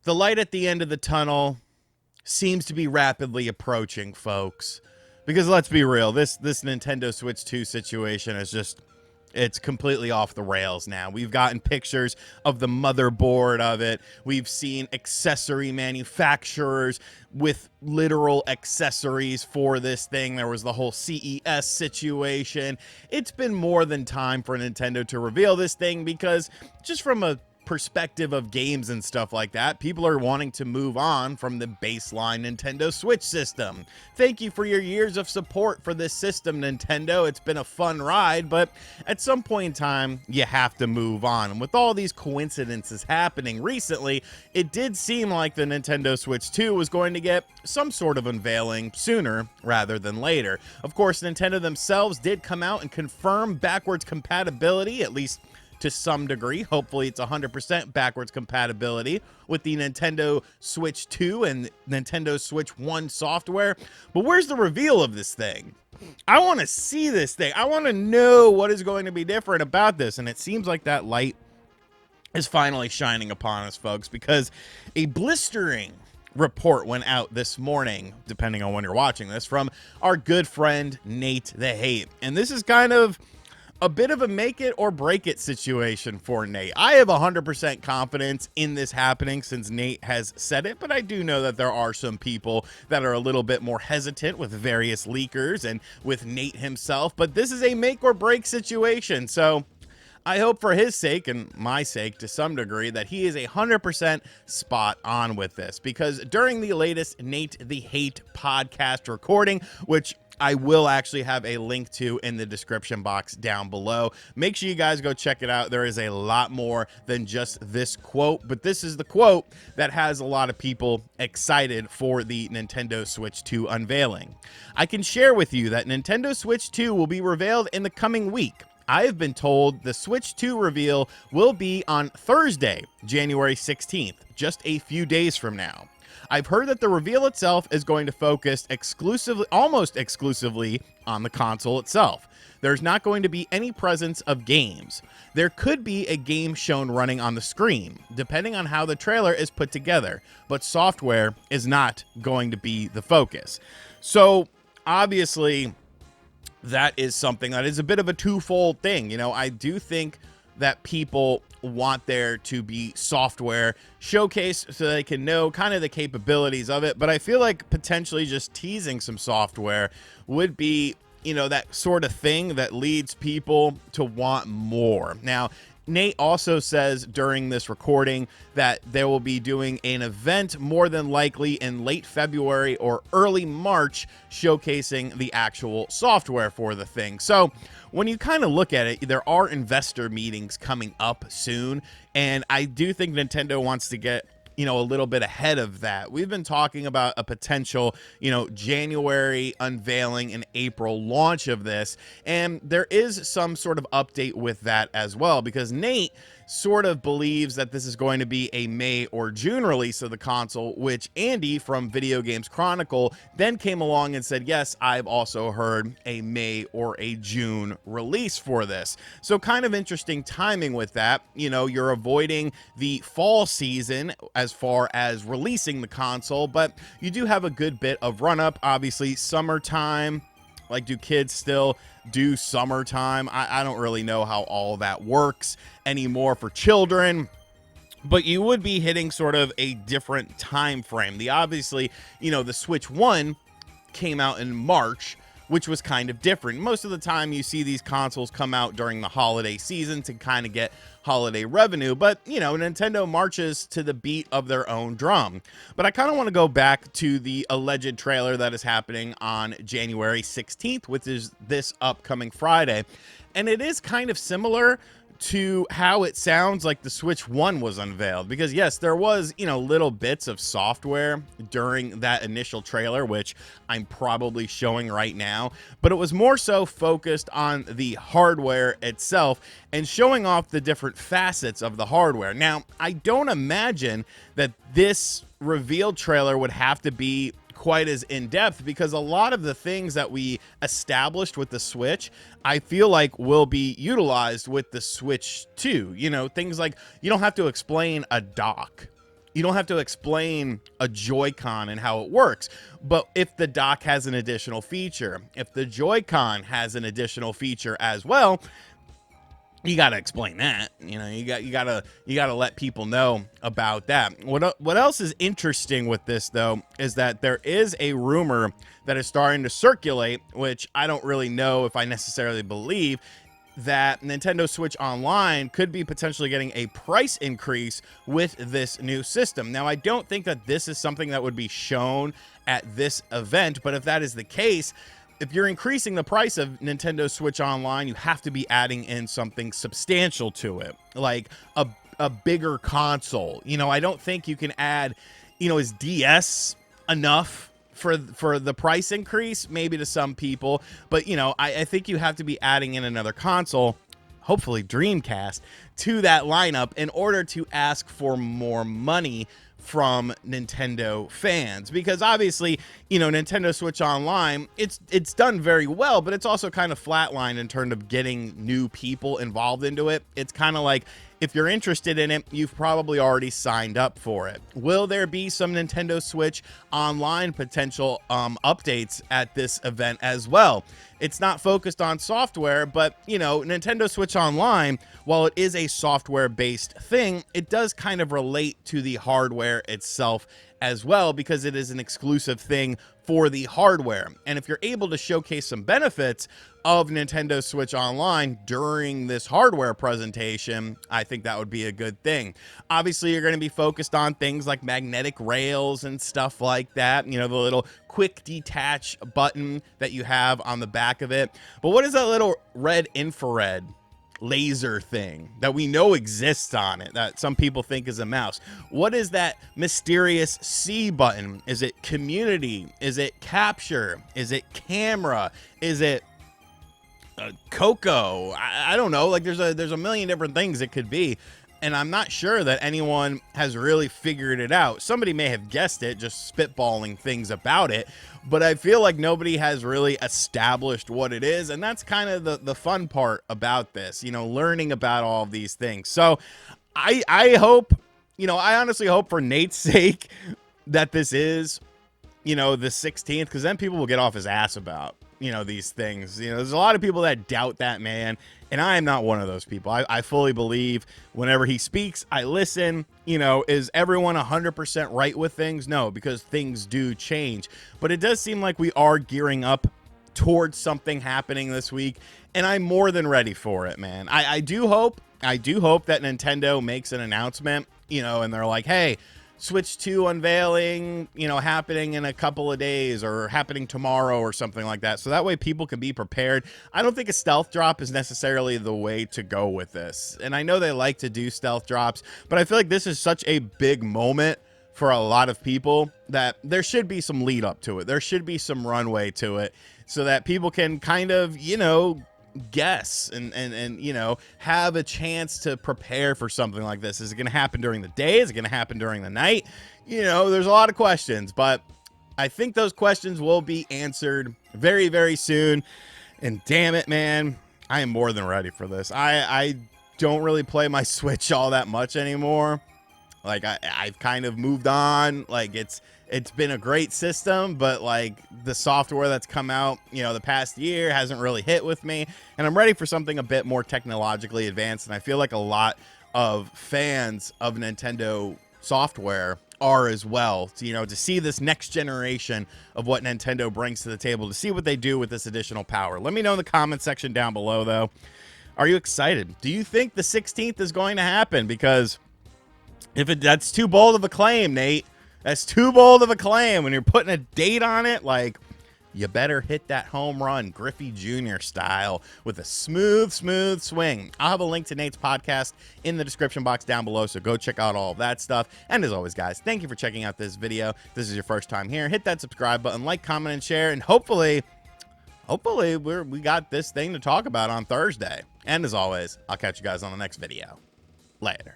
The light at the end of the tunnel seems to be rapidly approaching, folks. Because let's be real, this Nintendo Switch 2 situation is just, it's completely off the rails now. We've gotten pictures of the motherboard of it. We've seen accessory manufacturers with literal accessories for this thing. There was the whole CES situation. It's been more than time for Nintendo to reveal this thing because just from a perspective of games and stuff like that, people are wanting to move on from the baseline Nintendo Switch system. Thank you for your years of support for this system, Nintendo. It's been a fun ride, but at some point in time, you have to move on. And with all these coincidences happening recently, it did seem like the Nintendo Switch 2 was going to get some sort of unveiling sooner rather than later. Of course, Nintendo themselves did come out and confirm backwards compatibility, at least to some degree. Hopefully it's 100% backwards compatibility with the Nintendo Switch 2 and Nintendo Switch 1 software. But where's the reveal of this thing? I want to see this thing. I want to know what is going to be different about this. And it seems like that light is finally shining upon us, folks, because a blistering report went out this morning, depending on when you're watching this, from our good friend Nate the Hate. And this is kind of a bit of a make it or break it situation for Nate. I have 100% confidence in this happening since Nate has said it, but I do know that there are some people that are a little bit more hesitant with various leakers and with Nate himself, but this is a make or break situation. So I hope for his sake and my sake to some degree that he is 100% spot on with this, because during the latest Nate the Hate podcast recording, which I will actually have a link to in the description box down below. Make sure you guys go check it out. There is a lot more than just this quote, but this is the quote that has a lot of people excited for the Nintendo Switch 2 unveiling. I can share with you that Nintendo Switch 2 will be revealed in the coming week. I have been told the Switch 2 reveal will be on Thursday, January 16th, just a few days from now. I've heard that the reveal itself is going to focus almost exclusively on the console itself. There's not going to be any presence of games. There could be a game shown running on the screen, depending on how the trailer is put together, but software is not going to be the focus. So, obviously, that is something that is a bit of a twofold thing. You know, I do think that people want there to be software showcased so they can know kind of the capabilities of it. But I feel like potentially just teasing some software would be, you know, that sort of thing that leads people to want more. Now, Nate also says during this recording that they will be doing an event more than likely in late February or early March showcasing the actual software for the thing. So when you kind of look at it, there are investor meetings coming up soon, and I do think Nintendo wants to get, you know, a little bit ahead of that. We've been talking about a potential, you know, January unveiling and April launch of this, and there is some sort of update with that as well, because Nate sort of believes that this is going to be a May or June release of the console, which Andy from Video Games Chronicle then came along and said, yes, I've also heard a May or a June release for this. So kind of interesting timing with that. You know, you're avoiding the fall season as far as releasing the console, but you do have a good bit of run up. Obviously, summertime. Like, do kids still do summertime? I don't really know how all that works anymore for children, but you would be hitting sort of a different time frame. Obviously, you know, the Switch 1 came out in March, which was kind of different. Most of the time you see these consoles come out during the holiday season to kind of get holiday revenue, but you know, Nintendo marches to the beat of their own drum. But I kind of want to go back to the alleged trailer that is happening on January 16th, which is this upcoming Friday. And it is kind of similar to how it sounds like the Switch 1 was unveiled, because yes, there was, you know, little bits of software during that initial trailer, which I'm probably showing right now, but it was more so focused on the hardware itself and showing off the different facets of the hardware. Now, I don't imagine that this revealed trailer would have to be quite as in-depth, because a lot of the things that we established with the Switch, I feel like will be utilized with the Switch 2. You know, things like you don't have to explain a dock you don't have to explain a Joy-Con and how it works. But if the dock has an additional feature, if the Joy-Con has an additional feature as well, you got to explain that. You know, you got to let people know about that. What else is interesting with this though is that there is a rumor that is starting to circulate, which I don't really know if I necessarily believe, that Nintendo Switch Online could be potentially getting a price increase with this new system. Now, I don't think that this is something that would be shown at this event, but if that is the case, if you're increasing the price of Nintendo Switch Online, you have to be adding in something substantial to it, like a bigger console. You know, I don't think you can add, you know, is DS enough for the price increase? Maybe to some people, but you know, I think you have to be adding in another console, hopefully Dreamcast, to that lineup in order to ask for more money from Nintendo fans, because obviously, you know, Nintendo Switch Online, it's done very well, but it's also kind of flatlined in terms of getting new people involved into it. It's kind of like, if you're interested in it, you've probably already signed up for it. Will there be some Nintendo Switch Online potential updates at this event as well? It's not focused on software, but, you know, Nintendo Switch Online, while it is a software-based thing, it does kind of relate to the hardware itself as well, because it is an exclusive thing for the hardware. And if you're able to showcase some benefits of Nintendo Switch Online during this hardware presentation, I think that would be a good thing. Obviously, you're going to be focused on things like magnetic rails and stuff like that, you know, the little quick detach button that you have on the back of it. But what is that little red infrared laser thing that we know exists on it that some people think is a mouse? What is that mysterious C button? Is it community? Is it capture? Is it camera? Is it Coco? I don't know. Like there's a million different things it could be, and I'm not sure that anyone has really figured it out. Somebody may have guessed it, just spitballing things about it, but I feel like nobody has really established what it is, and that's kind of the fun part about this, you know, learning about all of these things. So I hope, you know, I honestly hope for Nate's sake that this is, you know, the 16th, because then people will get off his ass about, you know, these things. You know, there's a lot of people that doubt that man, and I am not one of those people. I fully believe whenever he speaks, I listen. You know, is everyone 100% right with things? No, because things do change. But it does seem like we are gearing up towards something happening this week, and I'm more than ready for it, man. I do hope that Nintendo makes an announcement, you know, and they're like, hey, Switch 2 unveiling, you know, happening in a couple of days or happening tomorrow or something like that. So that way people can be prepared. I don't think a stealth drop is necessarily the way to go with this. And I know they like to do stealth drops, but I feel like this is such a big moment for a lot of people that there should be some lead up to it. There should be some runway to it so that people can kind of, you know, guess and you know, have a chance to prepare for something like this. Is it going to happen during the day? Is it going to happen during the night? You know, there's a lot of questions, but I think those questions will be answered very, very soon. And damn it, man, I am more than ready for this. I don't really play my Switch all that much anymore. Like I've kind of moved on. Like it's been a great system, but like the software that's come out, you know, the past year hasn't really hit with me, and I'm ready for something a bit more technologically advanced. And I feel like a lot of fans of Nintendo software are as well, to, you know, to see this next generation of what Nintendo brings to the table, to see what they do with this additional power. Let me know in the comment section down below though. Are you excited? Do you think the 16th is going to happen? Because that's too bold of a claim, Nate. That's too bold of a claim. When you're putting a date on it, like, you better hit that home run, Griffey Jr. style, with a smooth, smooth swing. I'll have a link to Nate's podcast in the description box down below, so go check out all of that stuff. And as always, guys, thank you for checking out this video. If this is your first time here, hit that subscribe button, like, comment, and share, and hopefully we got this thing to talk about on Thursday. And as always, I'll catch you guys on the next video. Later.